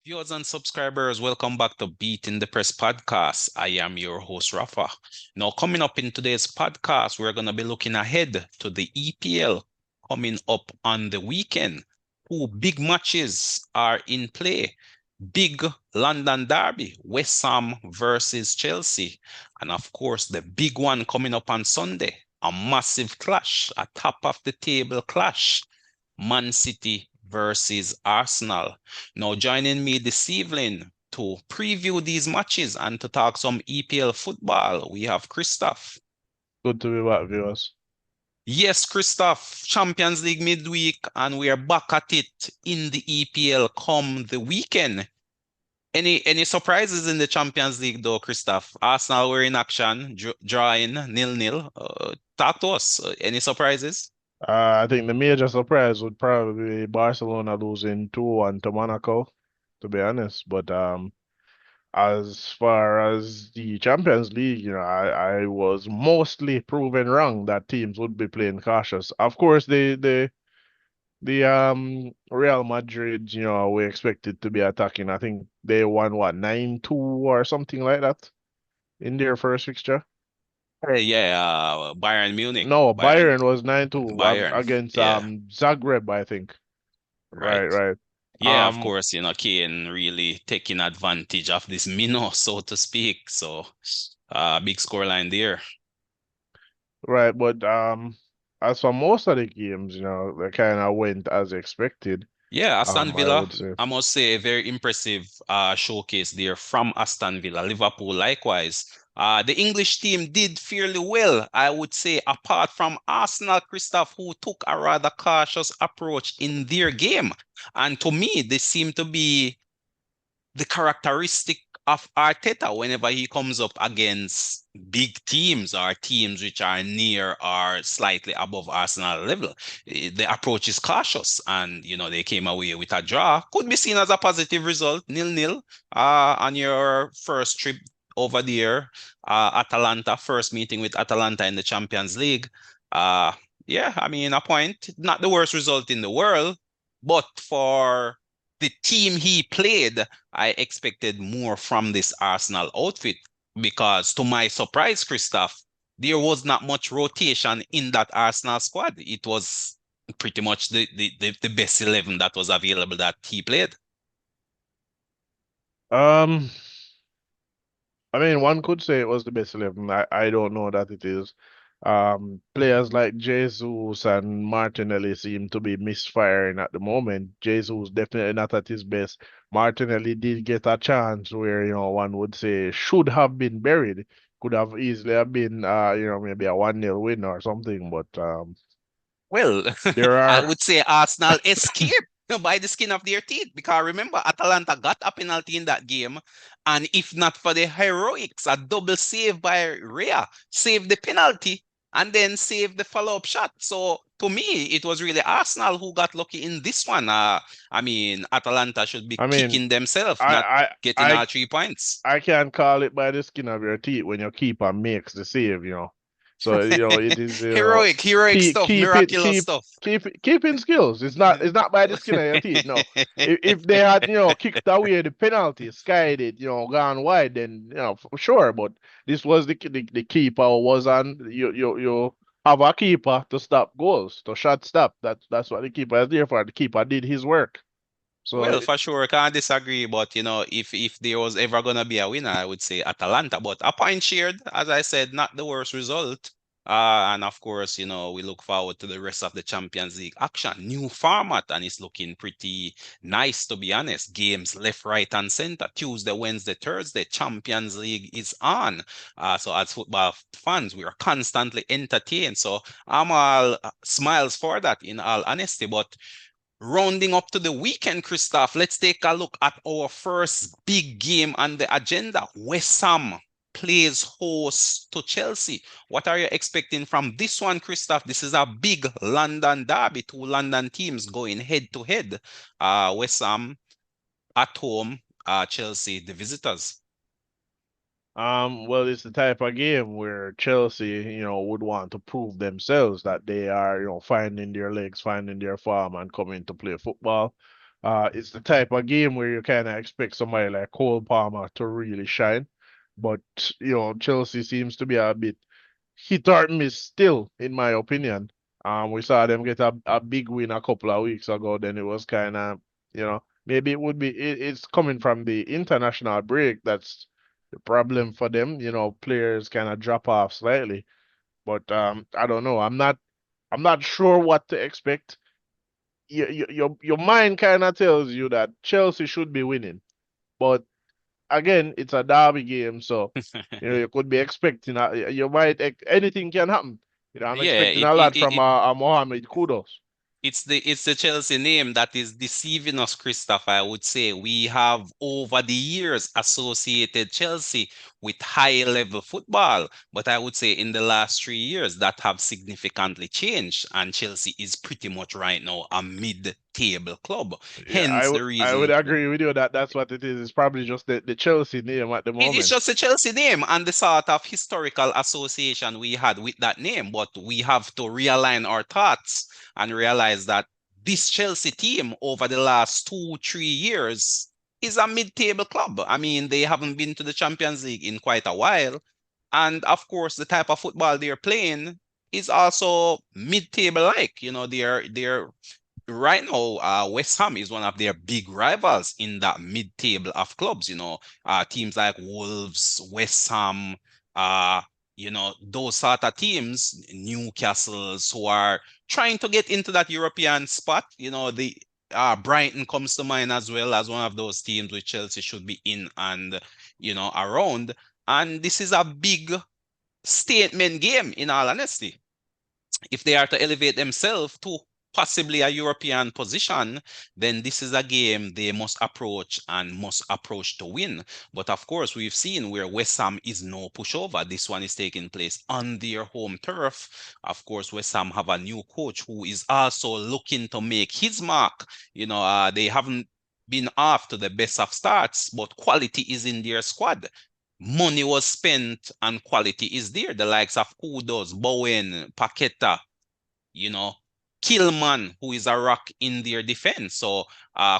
Viewers and subscribers, welcome back to Beating the Press podcast. I am your host, Rafa. Now, coming up in today's podcast, we're going to be looking ahead to the EPL coming up on the weekend. Two big matches are in play. Big London derby, West Ham versus Chelsea. And of course, the big one coming up on Sunday, a massive clash, a top of the table clash. Man City versus Arsenal. Now, joining me this evening to preview these matches and to talk some EPL football, we have Christoph. Good to be back, viewers. Yes, Christoph, Champions League midweek, and we are back at it in the EPL come the weekend. Any surprises in the Champions League though, Christoph? Arsenal were in action, drawing 0-0. Talk to us. Any surprises? I think the major surprise would probably be Barcelona losing 2-1 to Monaco, to be honest. But as far as the Champions League, I was mostly proven wrong that teams would be playing cautious. Of course, the Real Madrid, we expected to be attacking. I think they won what, 9-2 or something like that in their first fixture. Yeah, Bayern Munich, No, Bayern, Bayern was 9-2 Bayern. against Yeah, Zagreb, I think. right. Right, right. Yeah, of Um, course, Kane really taking advantage of this minnow, so to speak. So, big scoreline there. right, but as for most of the games, they kind of went as expected. Yeah, Aston I Villa, would say. I must say, a very impressive showcase there from Aston Villa. Liverpool, likewise. The English team did fairly well, I would say, apart from Arsenal, Christoph, who took a rather cautious approach in their game. And to me, they seem to be the characteristic of Arteta whenever he comes up against big teams or teams which are near or slightly above Arsenal level. The approach is cautious, and they came away with a draw. Could be seen as a positive result, 0-0, on your first trip over there. Atalanta, first meeting with Atalanta in the Champions League. Uh, yeah, I mean, a point, not the worst result in the world, but for the team he played, I expected more from this Arsenal outfit because, to my surprise, Christoph, there was not much rotation in that Arsenal squad. It was pretty much the best 11 that was available that he played. Um, I mean, one could say it was the best 11. I don't know that it is. Players like Jesus and Martinelli seem to be misfiring at the moment. Jesus definitely not at his best. Martinelli did get a chance where, one would say should have been buried. Could have easily have been, maybe a 1-0 win or something. But Well, there I are would say Arsenal escaped by the skin of their teeth because remember, Atalanta got a penalty in that game. And if not for the heroics, a double save by Rea saved the penalty and then saved the follow-up shot. So to me, it was really Arsenal who got lucky in this one. I mean, Atalanta should be I mean, kicking themselves, not I getting I all 3 points. I can't call it by the skin of your teeth when your keeper makes the save. So, it is, Heroic keep stuff, keep it miraculous keep stuff. keeping skills. It's not by the skin of your teeth. No. If they had, kicked away the penalty, skied it, gone wide, then, for sure. But this was the keeper was on. You have a keeper to stop goals, to shot stop. That's what the keeper is there for. The keeper did his work. So Well, for sure, can't disagree. But if there was ever gonna be a winner, I would say Atalanta. But a point shared, as I said, not the worst result. And of course, we look forward to the rest of the Champions League action. New format, and it's looking pretty nice, to be honest. Games left, right, and center. Tuesday, Wednesday, Thursday. Champions League is on. So as football fans, we are constantly entertained. So I'm all smiles for that, in all honesty. But rounding up to the weekend, Christoph, let's take a look at our first big game on the agenda. West Ham plays host to Chelsea. What are you expecting from this one, Christoph? This is a big London derby, two London teams going head to head. West Ham at home, Chelsea, the visitors. Well, it's the type of game where Chelsea, would want to prove themselves that they are, finding their legs, finding their form, and coming to play football. It's the type of game where you kind of expect somebody like Cole Palmer to really shine. But, Chelsea seems to be a bit hit or miss still, in my opinion. We saw them get a big win a couple of weeks ago. Then it was kind of, maybe it would be, it's coming from the international break. That's the problem for them. Players kind of drop off slightly. But I don't know. I'm not sure what to expect. Your mind kind of tells you that Chelsea should be winning, but again, it's a derby game, so you could be expecting. You might anything can happen. I'm Yeah, expecting a lot from Mohamed Kudus. it's the Chelsea name that is deceiving us, Christoph. I would say we have over the years associated Chelsea with high level football, but I would say in the last 3 years that have significantly changed, and Chelsea is pretty much right now a mid-table club. Yeah, I Hence would the I would reason. agree with you that that's what it is. It's probably just the Chelsea name at the It's moment. just a Chelsea name and the sort of historical association we had with that name, but we have to realign our thoughts and realize that this Chelsea team over the last 2, 3 years is a mid-table club. I mean, they haven't been to the Champions League in quite a while. And of course, the type of football they're playing is also mid-table like. They're right now, West Ham is one of their big rivals in that mid-table of clubs. Teams like Wolves, West Ham, uh, those sort of teams, Newcastle's who are trying to get into that European spot. The Brighton comes to mind as well as one of those teams which Chelsea should be in and around. And this is a big statement game, in all honesty. If they are to elevate themselves to possibly a European position, then this is a game they must approach and must approach to win. But of course, we've seen where West Ham is no pushover. This one is taking place on their home turf. Of course, West Ham have a new coach who is also looking to make his mark. They haven't been off to the best of starts, but quality is in their squad. Money was spent and quality is there. The likes of Kudos, Bowen, Paqueta, you know, Killman, who is a rock in their defense. So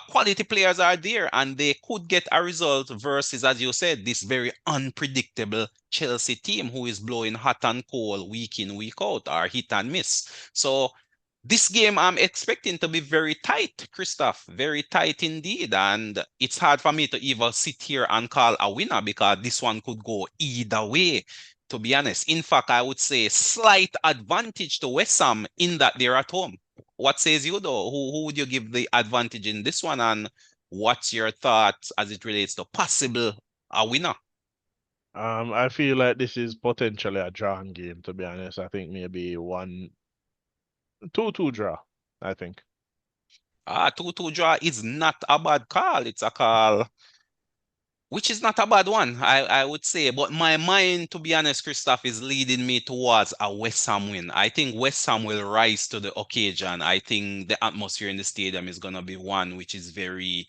quality players are there and they could get a result versus, as you said, this very unpredictable Chelsea team who is blowing hot and cold week in, week out, or hit and miss. So this game I'm expecting to be very tight, Christoph, very tight indeed. And it's hard for me to even sit here and call a winner because this one could go either way, to be honest. In fact, I would say slight advantage to West Ham in that they're at home. What says you though? Who would you give the advantage in this one? And what's your thoughts as it relates to possible a winner? I feel like this is potentially a drawn game, to be honest. I think maybe 2-2 draw, I think. 2-2 draw is not a bad call. It's a call which is not a bad one, I would say. But my mind, to be honest, Christoph, is leading me towards a West Ham win. I think West Ham will rise to the occasion. I think the atmosphere in the stadium is going to be one which is very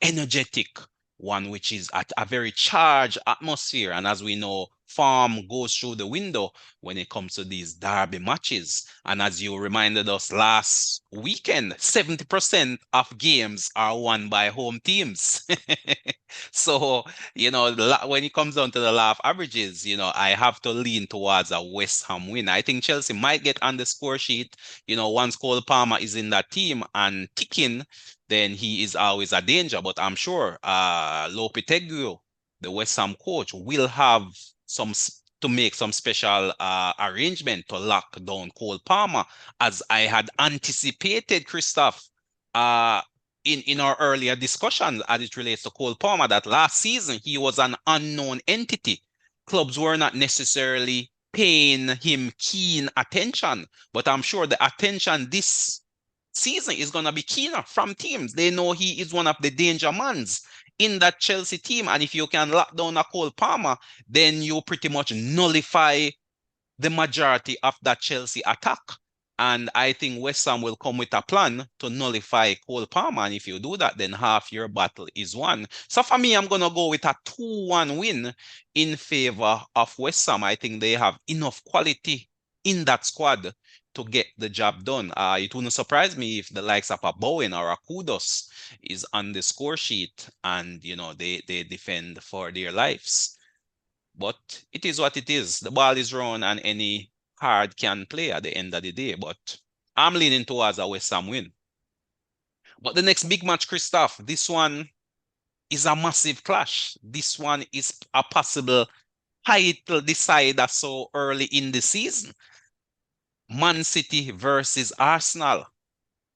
energetic, one which is at a very charged atmosphere. And as we know, form goes through the window when it comes to these derby matches. And as you reminded us last weekend, 70% of games are won by home teams. So, when it comes down to the laugh averages, I have to lean towards a West Ham win. I think Chelsea might get on the score sheet. Once Cole Palmer is in that team and ticking, then he is always a danger. But I'm sure Lopetegui, the West Ham coach, will have to make some special arrangement to lock down Cole Palmer, as I had anticipated, Christoph. Uh, in our earlier discussion as it relates to Cole Palmer, that last season he was an unknown entity. Clubs were not necessarily paying him keen attention, but I'm sure the attention this season is going to be keener from teams. They know he is one of the danger mans in that Chelsea team. And if you can lock down a Cole Palmer, then you pretty much nullify the majority of that Chelsea attack. And I think West Ham will come with a plan to nullify Cole Palmer. And if you do that, then half your battle is won. So for me, I'm going to go with a 2-1 win in favor of West Ham. I think they have enough quality in that squad to get the job done. It wouldn't surprise me if the likes of a Bowen or a Kudos is on the score sheet and they defend for their lives. But it is what it is. The ball is run and any card can play at the end of the day. But I'm leaning towards a West Ham win. But the next big match, Christoph, this one is a massive clash. This one is a possible title decider so early in the season. Man City versus Arsenal.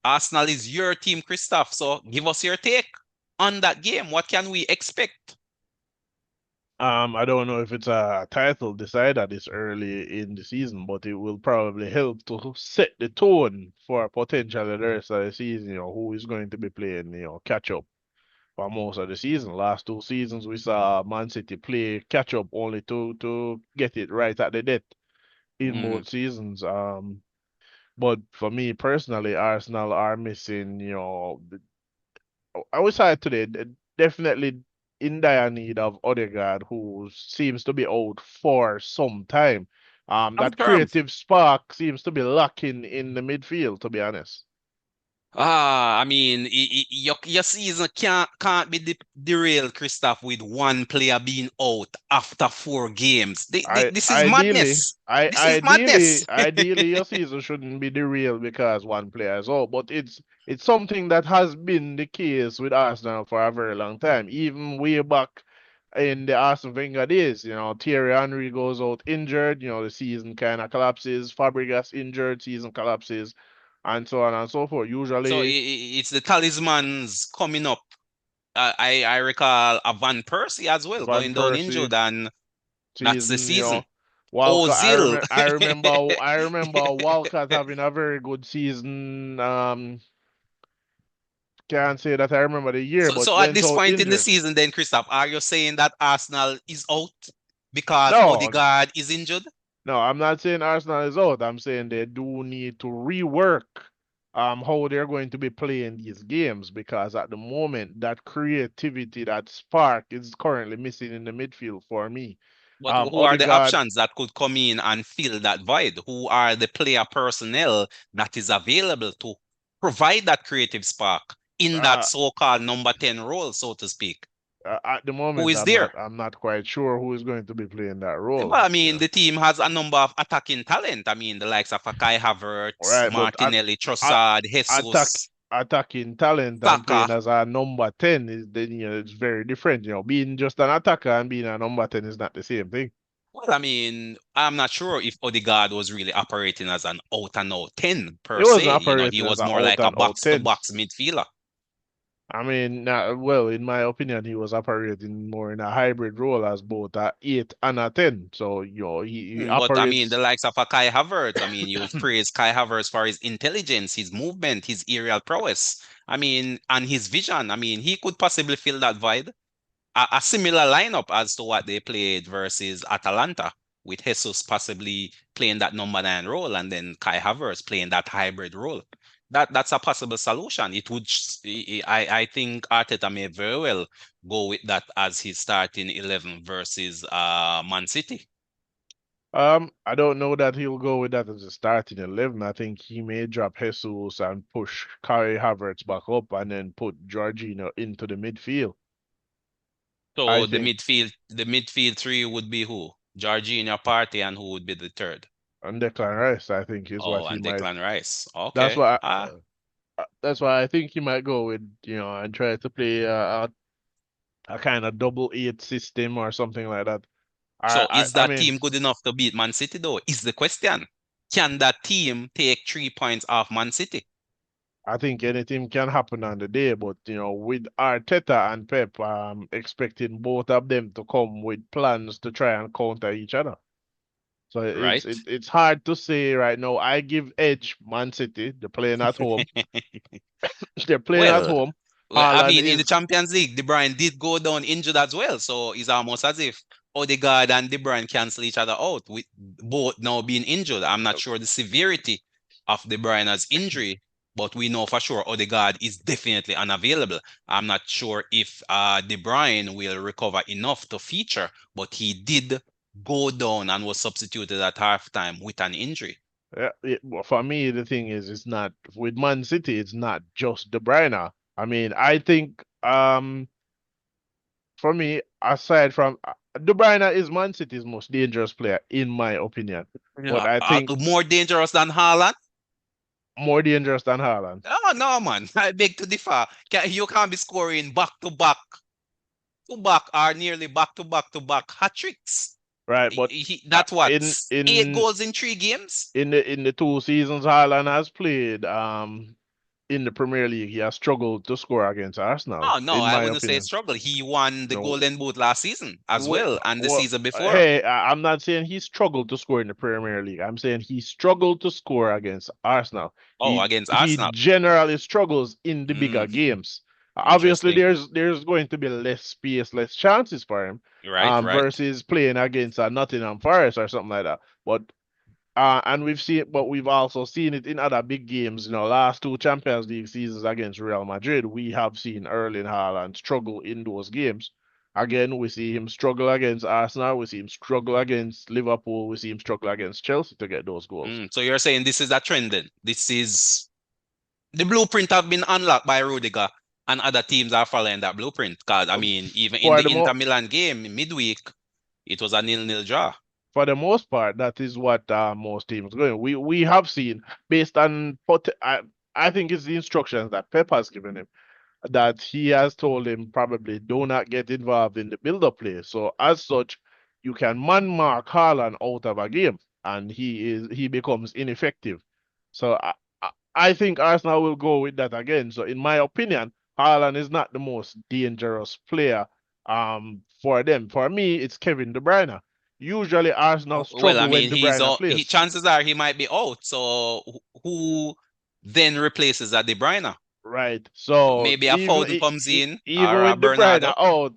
Arsenal is your team, Christoph. So give us your take on that game. What can we expect? I don't know if it's a title decider this early in the season, but it will probably help to set the tone for potentially the rest of the season, who is going to be playing, catch up for most of the season. Last 2 seasons, we saw Man City play catch up only to get it right at the death in Mm, both seasons. But for me personally, Arsenal are missing, I would say today, definitely in dire need of Odegaard, who seems to be out for some time. long That term. creative spark seems to be lacking in the midfield, to be honest. I mean, your season can't be derailed, Christoph, with one player being out after 4 games. I This is ideally, madness. I This is ideally, madness. ideally, your season shouldn't be derailed because one player is out. But it's something that has been the case with Arsenal for a very long time, even way back in the Arsene Wenger days. Thierry Henry goes out injured. The season kind of collapses. Fabregas injured, season collapses, and so on and so forth. So Usually, it's the talismans coming up. I recall a Van Persie as well Van going down Persie injured, and that's the season, season. Walcott. Ozil. I remember Walcott having a very good season. Can't say that I remember the year, So, but so at went this out point in the injured. season, then, Christoph, are you saying that Arsenal is out because No, Odegaard is injured? no, I'm not saying Arsenal is out. I'm saying they do need to rework how they're going to be playing these games because at the moment that creativity, that spark is currently missing in the midfield for me. But who are the Odegaard, options that could come in and fill that void? Who are the player personnel that is available to provide that creative spark in that uh, so-called number 10 role, so to speak? at the Who moment, is I'm there? not I'm not quite sure who is going to be playing that role. Well, I mean, the team has a number of attacking talent. I mean, the likes of Kai All Havertz, right, but Martinelli, at Trossard, attack Jesus, attacking talent and Saka. playing as a number 10 is then it's very different. Being just an attacker and being a number 10 is not the same thing. Well, I mean, I'm not sure if Odegaard was really operating as an out and out 10 He per wasn't se. He operating as was an more out like a and out box to 10. box midfielder. I mean, well, in my opinion, he was operating more in a hybrid role as both a 8 and a 10. So, he But I mean, the operates. likes of a Kai Havertz, I mean, you've praised Kai Havertz for his intelligence, his movement, his aerial prowess. I mean, and his vision. I mean, he could possibly fill that void. A similar lineup as to what they played versus Atalanta, with Jesus possibly playing that number 9 role and then Kai Havertz playing that hybrid role. That's a possible solution. It would I think Arteta may very well go with that as his starting 11 versus Man City. I don't know that he'll go with that as a starting 11. I think he may drop Jesus and push Kai Havertz back up and then put Jorginho into the midfield. I So think the midfield three would be who? Jorginho, Partey, and who would be the third? and Declan Rice, I think, is what Oh, he and might. Declan Rice. That's Okay. why. Ah, That's why I think he might go with, and try to play a kind of double eight system or something like that. so I, is I, I that mean, team good enough to beat Man City though? Is the question. Can that team take 3 points off Man City? I think anything can happen on the day, but with Arteta and Pep, I'm expecting both of them to come with plans to try and counter each other. So it's Right? it, it's hard to say right now. I give edge Man City. They're playing at home. They're playing at Well, home. I Haaland mean, in the is Champions League, De Bruyne did go down injured as well. So it's almost as if Odegaard and De Bruyne cancel each other out with both now being injured. I'm not sure the severity of De Bruyne's injury, but we know for sure Odegaard is definitely unavailable. I'm not sure if De Bruyne will recover enough to feature, but he did go down and was substituted at halftime with an injury. Well, for me, the thing is, it's not with Man City. It's not just De Bruyne. I mean, I think for me, aside from De Bruyne is Man City's most dangerous player, in my opinion. But Yeah, I think more dangerous than Haaland? more dangerous than Haaland. Oh, no, man. I beg to differ. You can't be scoring to back, or nearly to back hat tricks. Right? But That's what, in eight in goals in 3 games? in the 2 seasons Haaland has played in the Premier League, he has struggled to score against Arsenal, Oh, no, in I my wouldn't say opinion. struggle. He won the No, Golden Boot last season as Well, well, and the well, season before. hey, I'm not saying he struggled to score in the Premier League. I'm saying he struggled to score against Arsenal. Oh, He against he Arsenal. generally struggles in the bigger Mm, games. Obviously, interesting. there's going to be less space, less chances for him, Right, right. versus playing against a Nottingham Forest or something like that. But we've also seen it in other big games. Last two Champions League seasons against Real Madrid, we have seen Erling Haaland struggle in those games. Again, we see him struggle against Arsenal. We see him struggle against Liverpool. We see him struggle against Chelsea to get those goals. So you're saying this is a trend then? This is the blueprint have been unlocked by Rudiger, and other teams are following that blueprint. Because, I mean, even in For the the Inter mo Milan game midweek, it was a nil-nil draw. for the most part, that is what most teams are going. We have seen based on I think it's the instructions that Pep has given him, that he has told him probably do not get involved in the build-up play. So as such, you can man mark Haaland out of a game, and he becomes ineffective. So I think Arsenal will go with that again. So in my opinion, Haaland is not the most dangerous player for them. For me, it's Kevin De Bruyne. Usually Arsenal Well, I struggle when mean, De Bruyne plays. chances are he might be out. So who then replaces a De Bruyne? Right. So Maybe a even Foden comes in, even or a with De Bruyne Bernardo. out,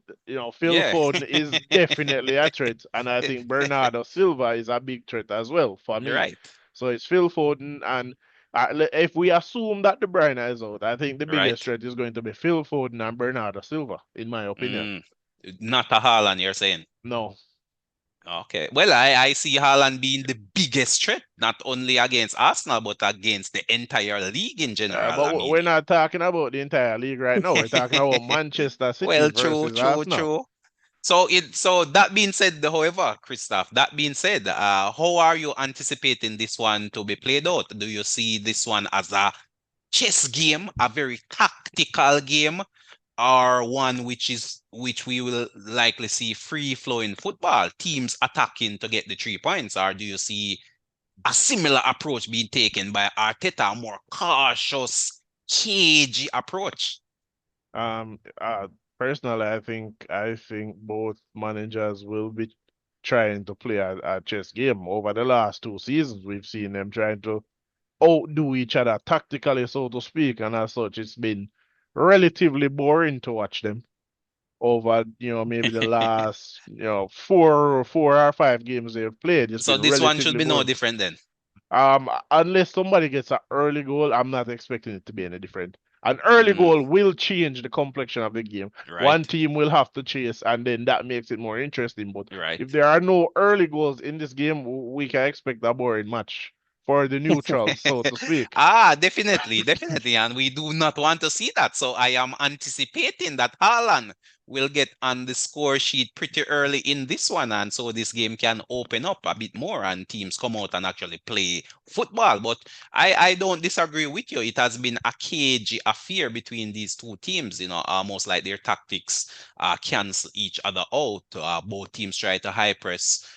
Phil Yeah. Foden is definitely a threat, and I think Bernardo Silva is a big threat as well for me. Right. So it's Phil Foden, and if we assume that De Bruyne is out, I think the biggest Right. threat is going to be Phil Foden and Bernardo Silva, in my opinion. Mm, not a Haaland, you're saying. No, Okay. Well, I see Haaland being the biggest threat, not only against Arsenal, but against the entire league in general. but I mean, we're not talking about the entire league right now. We're talking about Manchester City well, true, versus true, Arsenal. true. So that being said, however, Christoph, that being said, how are you anticipating this one to be played out? Do you see this one as a chess game, a very tactical game, or one which we will likely see free flowing football, teams attacking to get the 3 points, or do you see a similar approach being taken by Arteta, a more cautious, cagey approach? Um, uh, Personally, I think both managers will be trying to play a chess game. Over the last 2 seasons, we've seen them trying to outdo each other tactically, so to speak, and as such, it's been relatively boring to watch them over, maybe the last, 4 or 5 games they've played. It's So been this one should relatively be no boring. different then. Unless somebody gets an early goal, I'm not expecting it to be any different. An early Mm, goal will change the complexion of the game. One right, team will have to chase, and then that makes it more interesting. But if right. there are no early goals in this game, we can expect a boring match for the neutrals, so to speak. Definitely, definitely. And we do not want to see that. So I am anticipating that Haaland will get on the score sheet pretty early in this one. And so this game can open up a bit more and teams come out and actually play football. But I don't disagree with you. It has been a cagey affair between these two teams, almost like their tactics cancel each other out. Both teams try to high press.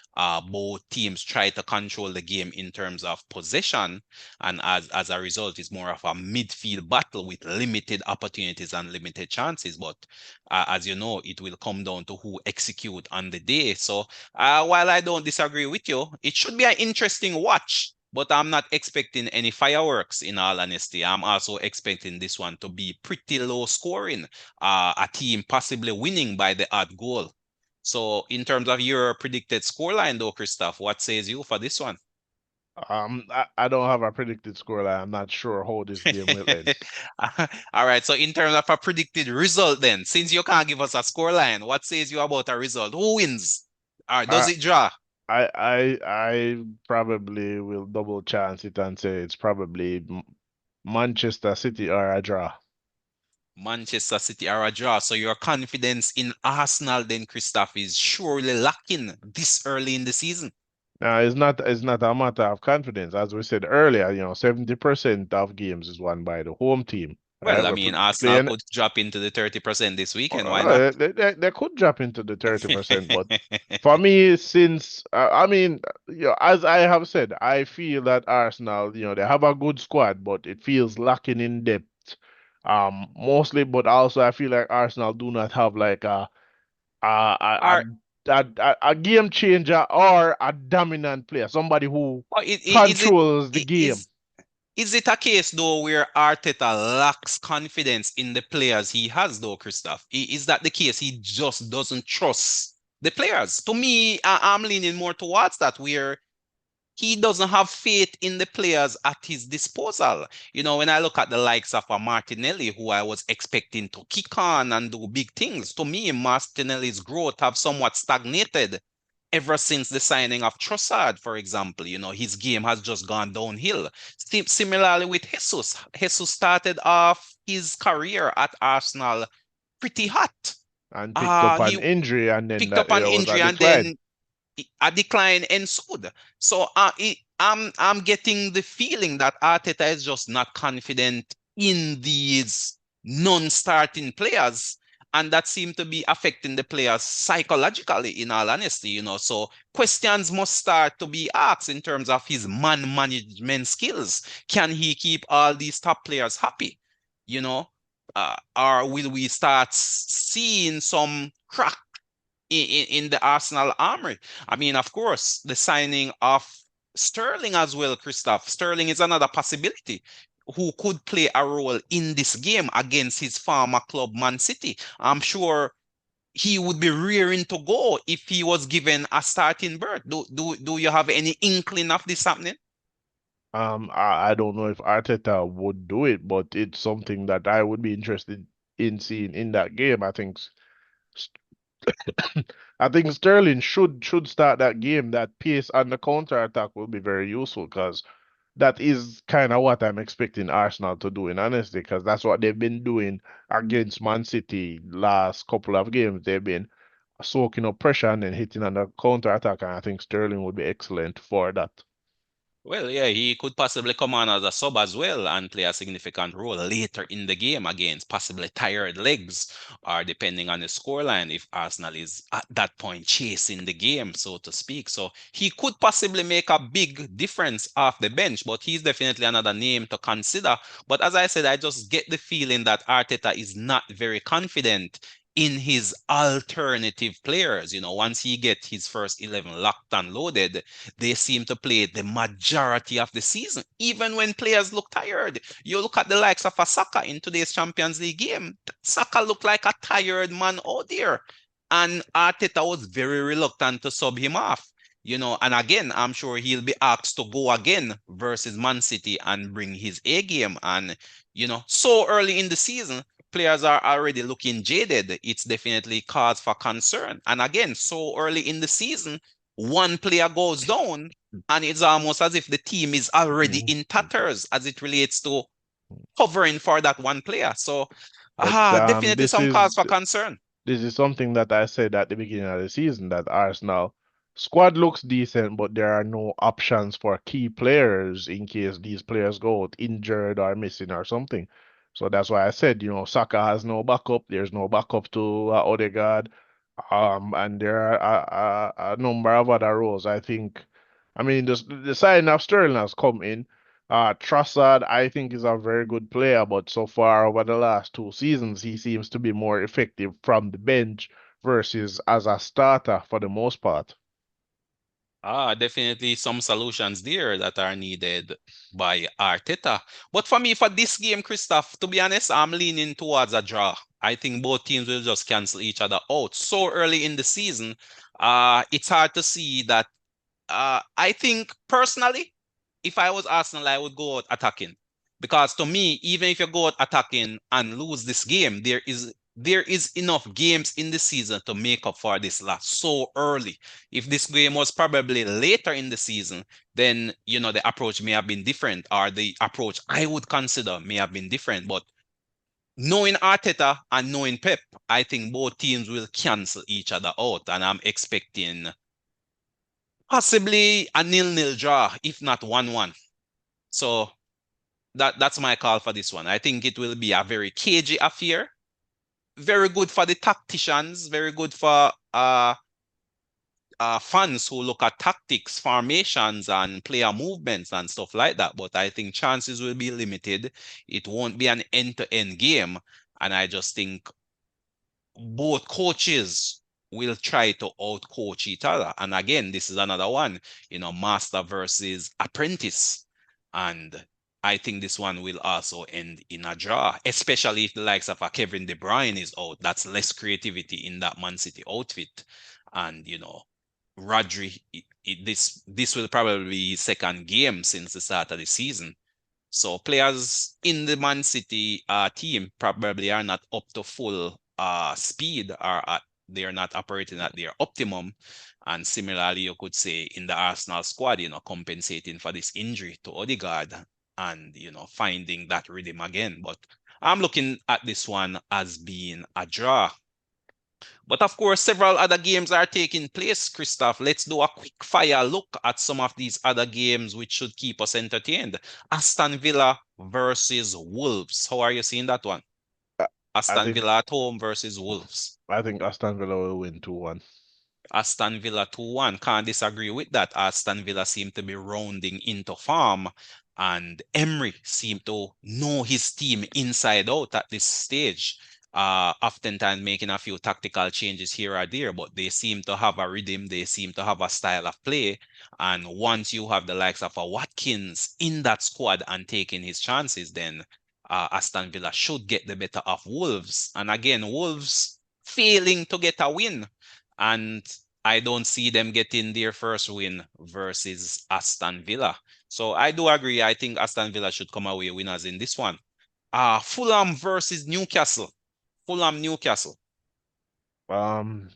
Both teams try to control the game in terms of possession, and as a result, it's more of a midfield battle with limited opportunities and limited chances. But as you know, it will come down to who execute on the day. So while I don't disagree with you, it should be an interesting watch. But I'm not expecting any fireworks, in all honesty. I'm also expecting this one to be pretty low scoring, a team possibly winning by the odd goal. So, in terms of your predicted scoreline, though, Christoph, what says you for this one? I don't have a predicted scoreline. I'm not sure how this game will end. All right. So, in terms of a predicted result, then, since you can't give us a scoreline, what says you about a result? Who wins? Or does I it draw? I probably will double chance it and say it's probably Manchester City or a draw. Manchester City are a draw. So your confidence in Arsenal then, Christoph, is surely lacking this early in the season. Now, it's not a matter of confidence. As we said earlier, 70% of games is won by the home team. Well, I We're mean, Arsenal playing. could drop into the 30% this weekend. Why not? They could drop into the 30%, but for me, since I mean, as I have said, I feel that Arsenal, they have a good squad, but it feels lacking in depth. Mostly, but also I feel like Arsenal do not have like a a, Are a game changer or a dominant player, somebody who or controls the game. is is it a case though where Arteta lacks confidence in the players he has though, Christoph? Is that the case? He just doesn't trust the players. To me, I'm leaning more towards that, where he doesn't have faith in the players at his disposal. When I look at the likes of a Martinelli, who I was expecting to kick on and do big things, to me, Martinelli's growth have somewhat stagnated ever since the signing of Trossard, for example. His game has just gone downhill. Similarly with Jesus. Jesus started off his career at Arsenal pretty hot. And picked up He an injury, and then picked that up an there was a injury and decline. then a decline ensued. So I'm getting the feeling that Arteta is just not confident in these non-starting players, and that seemed to be affecting the players psychologically. In all honesty, so questions must start to be asked in terms of his man management skills. Can he keep all these top players happy? You know, or will we start seeing some crack in the Arsenal armory? I mean, of course, the signing of Sterling as well, Christoph. Sterling is another possibility who could play a role in this game against his former club, Man City. I'm sure he would be rearing to go if he was given a starting berth. Do you have any inkling of this happening? I don't know if Arteta would do it, but it's something that I would be interested in seeing in that game. I think Sterling should start that game. That pace and the counter attack will be very useful because that is kind of what I'm expecting Arsenal to do in honesty, because that's what they've been doing against Man City last couple of games. They've been soaking up pressure and then hitting on the counter attack, and I think Sterling would be excellent for that. Well, yeah, he could possibly come on as a sub as well and play a significant role later in the game against possibly tired legs, or depending on the scoreline, if Arsenal is at that point chasing the game, so to speak. So he could possibly make a big difference off the bench, but he's definitely another name to consider. But as I said, I just get the feeling that Arteta is not very confident in his alternative players. Once he get his first 11 locked and loaded, they seem to play the majority of the season, even when players look tired. You look at the likes of a Saka in today's Champions League game. Saka looked like a tired man out there. And Arteta was very reluctant to sub him off. And again, I'm sure he'll be asked to go again versus Man City and bring his A game. And, so early in the season, players are already looking jaded. It's definitely cause for concern. And again, so early in the season, one player goes down, and it's almost as if the team is already Mhm. in tatters as it relates to covering for that one player. So, But definitely this some is cause for concern. this is something that I said at the beginning of the season, that Arsenal squad looks decent, but there are no options for key players in case these players go out injured or missing or something. So that's why I said, Saka has no backup. There's no backup to Odegaard. And there are a number of other roles. I mean, the signing of Sterling has come in. Trossard, I think, is a very good player, but so far over the last 2 seasons, he seems to be more effective from the bench versus as a starter for the most part. Definitely some solutions there that are needed by Arteta. But for me, for this game, Christoph, to be honest, I'm leaning towards a draw. I think both teams will just cancel each other out so early in the season. It's hard to see that. I think personally, if I was Arsenal, I would go out attacking. Because to me, even if you go out attacking and lose this game, there is there is enough games in the season to make up for this loss so early. If this game was probably later in the season, then the approach may have been different, or the approach I would consider may have been different. But knowing Arteta and knowing Pep, I think both teams will cancel each other out, and I'm expecting possibly a nil-nil draw, if not 1-1. So that's my call for this one. I think it will be a very cagey affair. Very good for the tacticians, very good for fans who look at tactics, formations, and player movements and stuff like that. But I think chances will be limited. It won't be an end-to-end game. And I just think both coaches will try to outcoach each other. And again, this is another one, master versus apprentice. And I think this one will also end in a draw, especially if the likes of a Kevin De Bruyne is out. That's less creativity in that Man City outfit. And, Rodri, this will probably be his second game since the start of the season. So players in the Man City team probably are not up to full speed, or they're not operating at their optimum. And similarly, you could say in the Arsenal squad, compensating for this injury to Odegaard and, finding that rhythm again. But I'm looking at this one as being a draw. But of course, several other games are taking place, Christoph. Let's do a quick fire look at some of these other games which should keep us entertained. Aston Villa versus Wolves. How are you seeing that one? I, I Aston think Villa at home versus Wolves. I think Aston Villa will win 2-1. Aston Villa 2-1. Can't disagree with that. Aston Villa seem to be rounding into form, and Emery seemed to know his team inside out at this stage. Oftentimes making a few tactical changes here or there, but they seem to have a rhythm, they seem to have a style of play. And once you have the likes of a Watkins in that squad and taking his chances, then Aston Villa should get the better of Wolves. And again, Wolves failing to get a win. And I don't see them getting their first win versus Aston Villa. So I do agree. I think Aston Villa should come away winners in this one. Fulham versus Newcastle. Fulham Newcastle. Um,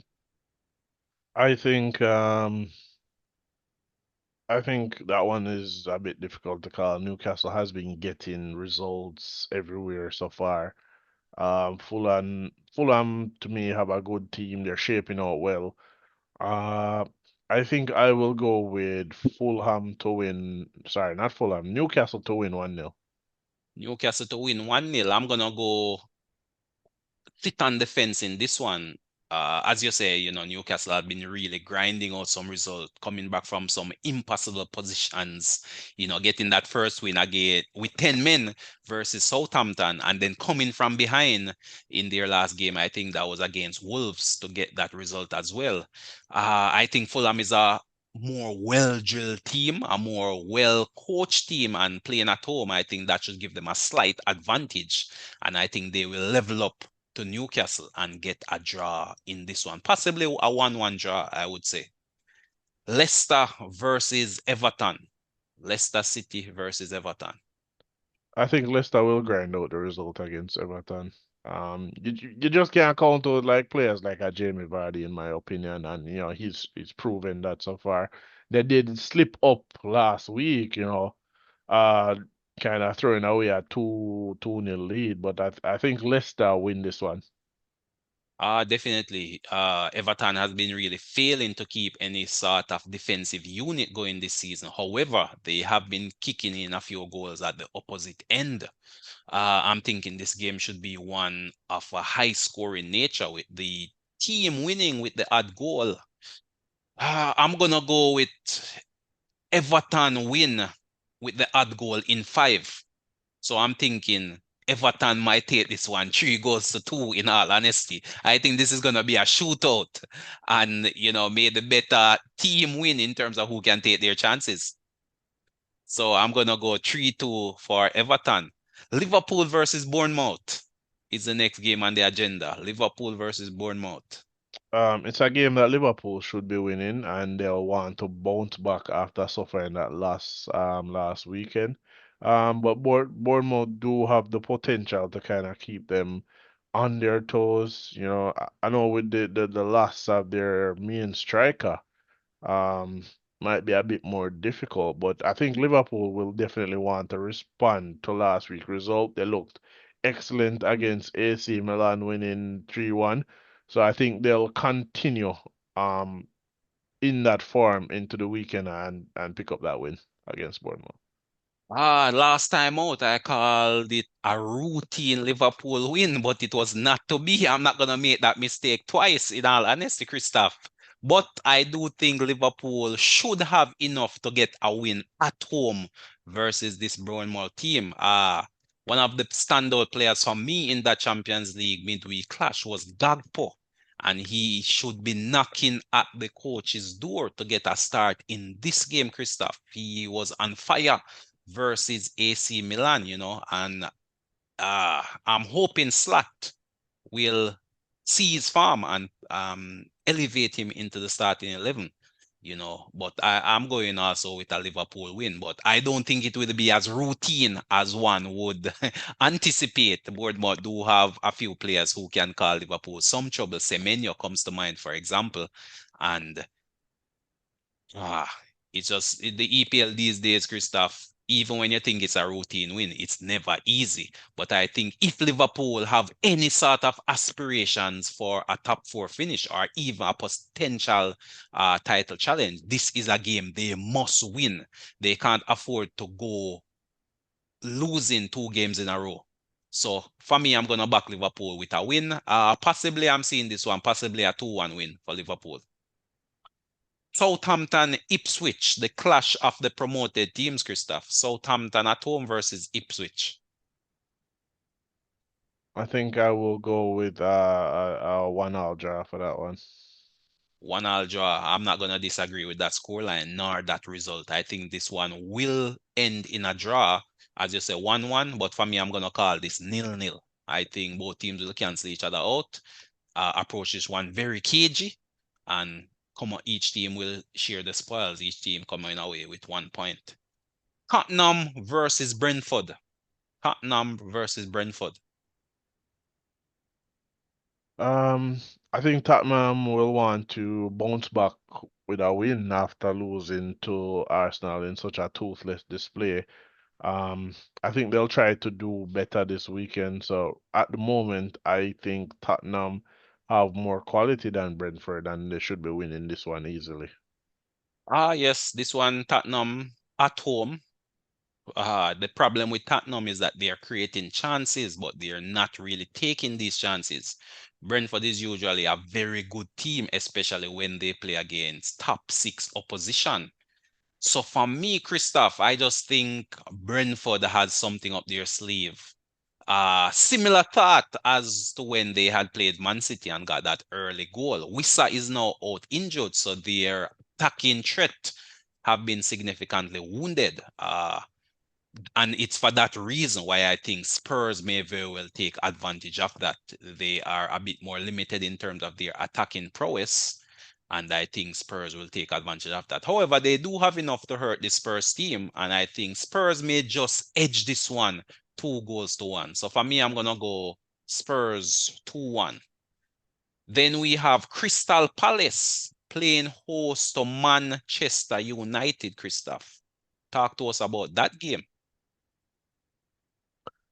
I think um, I think that one is a bit difficult to call. Newcastle has been getting results everywhere so far. Fulham to me have a good team. They're shaping out well. Uh, I think I will go with Fulham to win. Sorry, not Fulham. Newcastle to win 1-0. Newcastle to win 1-0. I'm gonna go sit on the fence in this one. As you say, Newcastle have been really grinding out some results, coming back from some impossible positions, getting that first win again with 10 men versus Southampton, and then coming from behind in their last game. I think that was against Wolves to get that result as well. I think Fulham is a more well-drilled team, a more well-coached team, and playing at home, I think that should give them a slight advantage. And I think they will level up to Newcastle and get a draw in this one. Possibly a 1-1 draw, I would say. Leicester versus Everton. Leicester City versus Everton. I think Leicester will grind out the result against Everton. You just can't count out like players like a Jamie Vardy, in my opinion, and he's proven that so far. They did slip up last week, uh, kind of throwing away a 2-0 lead, but I think Leicester win this one. Definitely. Everton has been really failing to keep any sort of defensive unit going this season. However, they have been kicking in a few goals at the opposite end. I'm thinking this game should be one of a high scoring nature with the team winning with the odd goal. I'm gonna go with Everton win with the odd goal in 5. So I'm thinking Everton might take this one 3-2 in all honesty. I think this is going to be a shootout and, may the better team win in terms of who can take their chances. So I'm going to go 3-2 for Everton. Liverpool versus Bournemouth is the next game on the agenda. Liverpool versus Bournemouth. It's a game that Liverpool should be winning, and they'll want to bounce back after suffering that last weekend. But Bournemouth do have the potential to kind of keep them on their toes. I know with the loss of their main striker, um, might be a bit more difficult, but I think Liverpool will definitely want to respond to last week's result. They looked excellent against AC Milan, winning 3-1. So I think they'll continue um in that form into the weekend and pick up that win against Bournemouth. Last time out, I called it a routine Liverpool win, but it was not to be. I'm not gonna make that mistake twice, in all honesty, Christoph. But I do think Liverpool should have enough to get a win at home versus this Bournemouth team. One of the standout players for me in that Champions League midweek clash was Gagpo, and he should be knocking at the coach's door to get a start in this game, Christoph. He was on fire versus AC Milan, and I'm hoping Slat will see his form and elevate him into the starting 11. But I'm going also with a Liverpool win, but I don't think it will be as routine as one would anticipate. Bournemouth do have a few players who can call Liverpool some trouble. Semenyo comes to mind, for example, and Ah, it's just the EPL these days, Christoph. Even when you think it's a routine win, it's never easy. But I think if Liverpool have any sort of aspirations for a top four finish or even a potential title challenge, this is a game they must win. They can't afford to go losing two games in a row. So for me, I'm gonna back Liverpool with a win. Possibly I'm seeing this one, possibly a 2-1 win for Liverpool. Southampton, Ipswich, the clash of the promoted teams, Christoph. Southampton at home versus Ipswich. I think I will go with a 1-1 draw for that one. 1-1 draw. I'm not going to disagree with that scoreline nor that result. I think this one will end in a draw, as you say, 1-1. But for me, I'm going to call this 0-0. I think both teams will cancel each other out, approach this one very cagey, and come on, each team will share the spoils. Each team coming away with 1 point. Tottenham versus Brentford. Tottenham versus Brentford. Um, I think Tottenham will want to bounce back with a win after losing to Arsenal in such a toothless display. Um, I think they'll try to do better this weekend. So at the moment, I think Tottenham have more quality than Brentford, and they should be winning this one easily. Yes, this one, Tottenham at home. The problem with Tottenham is that they are creating chances, but they are not really taking these chances. Brentford is usually a very good team, especially when they play against top six opposition. So for me, Christoph, I just think Brentford has something up their sleeve. Similar thought as to when they had played Man City and got that early goal. Wissa is now out injured, so their attacking threat have been significantly wounded. And it's for that reason why I think Spurs may very well take advantage of that. They are a bit more limited in terms of their attacking prowess, and I think Spurs will take advantage of that. However, they do have enough to hurt the Spurs team, and I think Spurs may just edge this one 2-1. So for me, I'm gonna go Spurs 2-1. Then we have Crystal Palace playing host to Manchester United, Christoph. Talk to us about that game.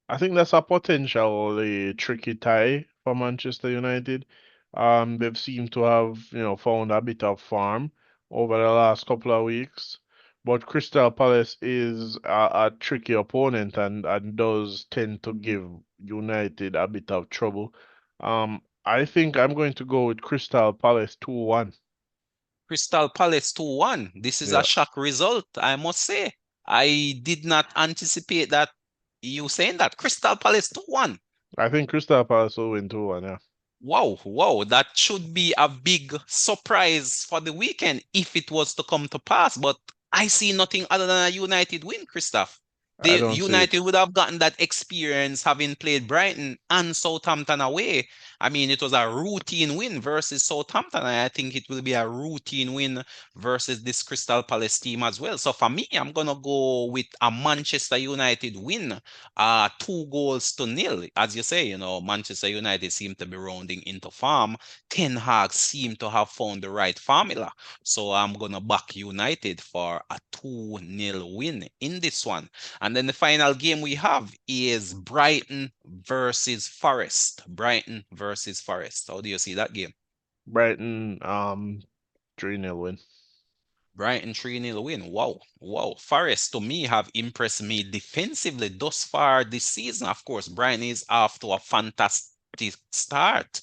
I think that's a potentially tricky tie for Manchester United. They've seemed to have, found a bit of form over the last couple of weeks. But Crystal Palace is a tricky opponent and does tend to give United a bit of trouble. I think I'm going to go with Crystal Palace 2-1. Crystal Palace 2-1. This is a Yeah, shock result, I must say. I did not anticipate that you saying that. Crystal Palace 2-1. I think Crystal Palace will win 2-1, yeah. Wow, wow, that should be a big surprise for the weekend if it was to come to pass. But I see nothing other than a United win, Christoph. I The don't see it. United would have gotten that experience having played Brighton and Southampton away. I mean, it was a routine win versus Southampton, and I think it will be a routine win versus this Crystal Palace team as well. So for me, I'm gonna go with a Manchester United win, 2 goals to nil. As you say, Manchester United seem to be rounding into form. Ten Hag seem to have found the right formula. So I'm gonna back United for a 2-0 win in this one. And then the final game we have is Brighton versus Forest. Brighton versus Forest. How do you see that game? Brighton, 3-0 win. Brighton 3-0 win. Wow. Wow. Forest to me have impressed me defensively thus far this season. Of course, Brighton is off to a fantastic start.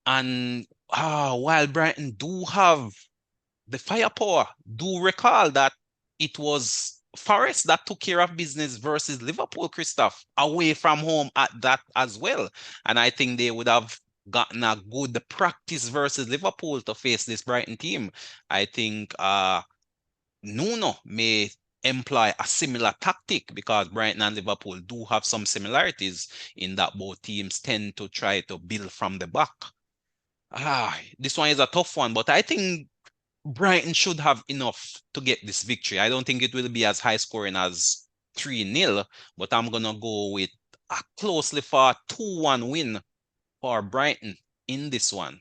And while Brighton do have the firepower, do recall that it was Forest that took care of business versus Liverpool, Christoph, away from home at that as well. And I think they would have gotten a good practice versus Liverpool to face this Brighton team. I think Nuno may employ a similar tactic because Brighton and Liverpool do have some similarities in that both teams tend to try to build from the back. This one is a tough one, but I think Brighton should have enough to get this victory. I don't think it will be as high scoring as 3-0, but I'm gonna go with a closely fought 2-1 win for Brighton in this one.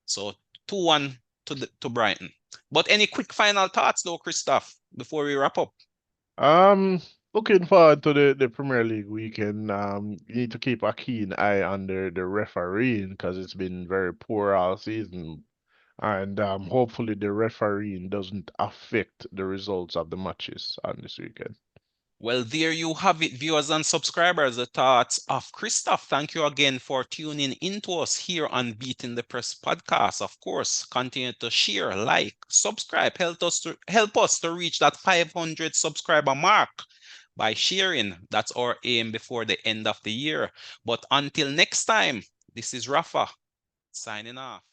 So 2-1 to Brighton. But any quick final thoughts though, Christoph, before we wrap up? Um, Looking forward to the Premier League weekend. You need to keep a keen eye on the refereeing because it's been very poor all season, and hopefully the refereeing doesn't affect the results of the matches on this weekend. Well, there you have it, viewers and subscribers, the thoughts of Christoph. Thank you again for tuning into us here on Beating the Press podcast. Of course, continue to share, like, subscribe, help us to reach that 500 subscriber mark by sharing. That's our aim before the end of the year. But until next time, this is Rafa signing off.